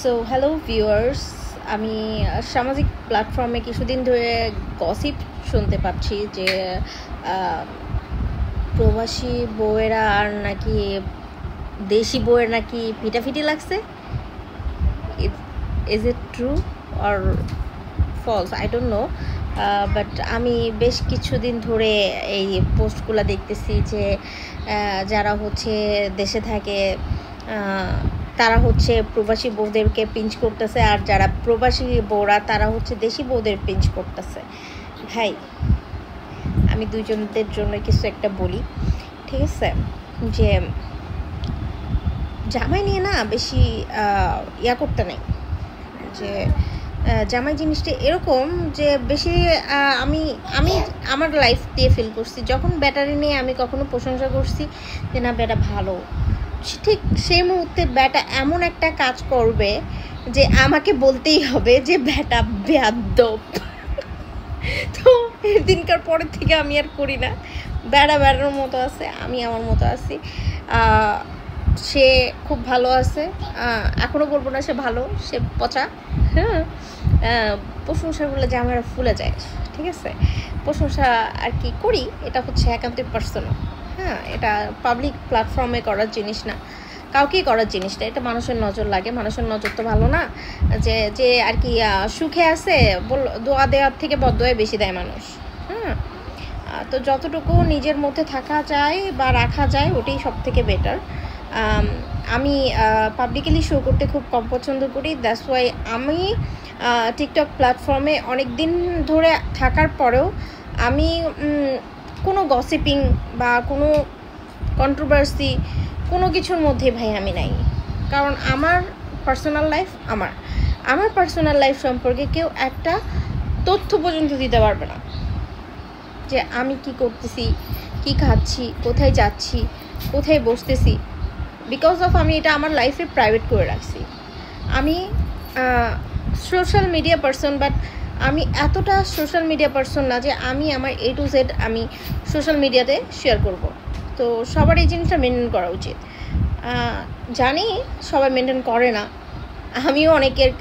So hello viewers, আমি সামাজিক প্ল্যাটফর্মে কিছুদিন ধরে গসিপ শুনতে পাচ্ছি যে প্রবাসী বউয়েরা আর নাকি দেশি বউয়ের নাকি পিটাপিটি লাগছে। Is it true or false? I don't know, but আমি বেশ কিছুদিন ধরে এই পোস্টগুলো দেখতেছি যে যারা হচ্ছে দেশে থাকে তারা হচ্ছে প্রবাসী বউদেরকে পিঞ্চ করতেছে, আর যারা প্রবাসী বউরা তারা হচ্ছে দেশি বউদের পিঞ্চ করতেছে। ভাই, আমি দুইজনদের জন্য কিছু একটা বলি, ঠিক আছে? যে জামাই নিয়ে না বেশি ইয়া করতে নেই। যে জামাই জিনিসটা এরকম যে বেশি আমি আমি আমার লাইফ দিয়ে ফিল করছি, যখন ব্যাটারি নিয়ে আমি কখনো প্রশংসা করছি যে না ব্যাটা ভালো, ঠিক সেই মুহূর্তে ব্যাটা এমন একটা কাজ করবে যে আমাকে বলতেই হবে যে ব্যাটা বেয়াদব। তো এর দিনকার পরের থেকে আমি আর করি না। বেড়ার মতো আছে, আমি আমার মতো আছি। সে খুব ভালো আছে, এখনও বলবো না সে ভালো, সে পচা। হ্যাঁ, প্রশংসা করলে যে আমরা ফুলে যায়, ঠিক আছে? প্রশংসা আর কি করি, এটা হচ্ছে একান্তই পার্সোনাল। হ্যাঁ, এটা পাবলিক প্ল্যাটফর্মে করার জিনিস না, কাউকেই করার জিনিস না। এটা মানুষের নজর লাগে, মানুষের নজর তো ভালো না। যে যে আর কি সুখে আছে দোয়া দেওয়ার থেকে বদদোয়াই বেশি দেয় মানুষ। হ্যাঁ, তো যতটুকু নিজের মধ্যে থাকা যায় বা রাখা যায় ওটাই সব থেকে বেটার। আমি পাবলিকলি শো করতে খুব কম পছন্দ করি। দ্যাটস ওয়াই আমি টিকটক প্ল্যাটফর্মে অনেক দিন ধরে থাকার পরেও আমি কোনো গসিপিং বা কোনো কন্ট্রোভার্সি কোনো কিছুর মধ্যে ভাই আমি নাই। কারণ আমার পার্সোনাল লাইফ, আমার পার্সোনাল লাইফ সম্পর্কে কেউ একটা তথ্য পর্যন্ত দিতে পারবে না যে আমি কি করতেছি, কি খাচ্ছি, কোথায় যাচ্ছি, কোথায় বসতেছি। বিকজ অফ আমি এটা আমার লাইফে প্রাইভেট করে রাখছি। আমি সোশ্যাল মিডিয়া পারসন, বাট আমি এতটা সোশ্যাল মিডিয়া পারসন না যে আমি আমার A to Z আমি সোশ্যাল মিডিয়াতে শেয়ার করব। তো সবার এই জিনিসটা মেনটেন করা উচিত। জানি সবাই মেনটেন করে না, আমিও অনেকের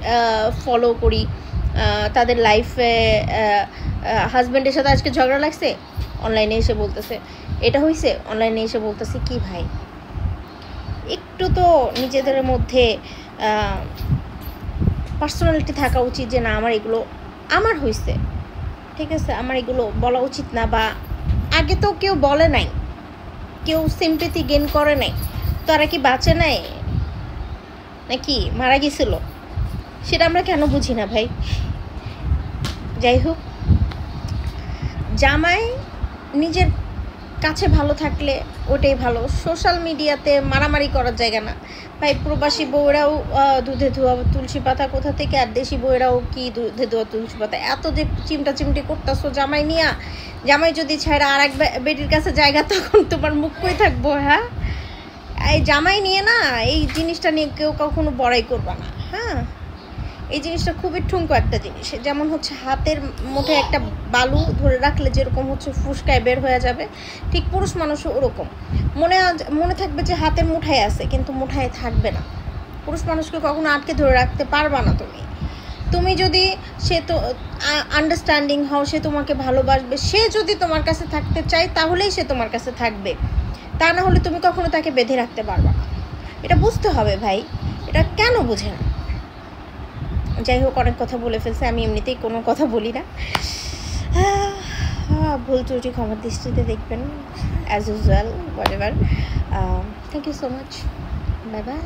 ফলো করি, তাদের লাইফে হাজব্যান্ডের সাথে আজকে ঝগড়া লাগছে, অনলাইনে এসে বলতেছে। এটা হয়েছে, অনলাইনে এসে বলতেছে। কি ভাই, একটু তো নিজেদের মধ্যে পার্সোনালিটি থাকা উচিত যে না আমার এগুলো আমার হয়েছে, ঠিক আছে, আমার এগুলো বলা উচিত না। বা আগে তো কেউ বলে নাই, কেউ সিম্পেথি গেইন করে নাই, তারা কি বাঁচে নাই নাকি মারা গেছিল? সেটা আমরা কেন বুঝি না ভাই? যাই হোক, জামাই নিজের কাছে ভালো থাকলে ওটাই ভালো। সোশ্যাল মিডিয়াতে মারামারি করার জায়গা না ভাই। প্রবাসী বউরাও দুধে ধোয়া তুলসী পাতা কোথা থেকে, আর দেশি বউরাও কি দুধে ধোয়া তুলসী পাতা। এত যে চিমটা চিমটি করতেছো জামাই নিয়া, জামাই যদি ছাড়া আর এক বেটির কাছে জায়গা, তখন তোমার মুখ কই থাকবো? হ্যাঁ, এই জামাই নিয়ে না, এই জিনিসটা নিয়ে কেউ কখনো বড়াই করবা না। হ্যাঁ, এই জিনিসটা খুবই ঠুনকো একটা জিনিস। যেমন হচ্ছে হাতের মুঠে একটা বালু ধরে রাখলে যেরকম হচ্ছে ফুসকায় বের হয়ে যাবে, ঠিক পুরুষ মানুষও ওরকম মনে থাকবে যে হাতের মুঠায় আছে, কিন্তু মুঠায় থাকবে না। পুরুষ মানুষকে কখনো আটকে ধরে রাখতে পারবা না তুমি যদি সে তো আন্ডারস্ট্যান্ডিং হও, সে তোমাকে ভালোবাসবে, সে যদি তোমার কাছে থাকতে চায় তাহলেই সে তোমার কাছে থাকবে, তা না হলে তুমি কখনো তাকে বেঁধে রাখতে পারবা না। এটা বুঝতে হবে ভাই, এটা কেন বোঝে না? যাই হোক, অনেক কথা বলে ফেলছে, আমি এমনিতেই কোনো কথা বলি না। ভুল ত্রুটি ক্ষমার দৃষ্টিতে দেখবেন, as usual, whatever. Thank you so much, bye by.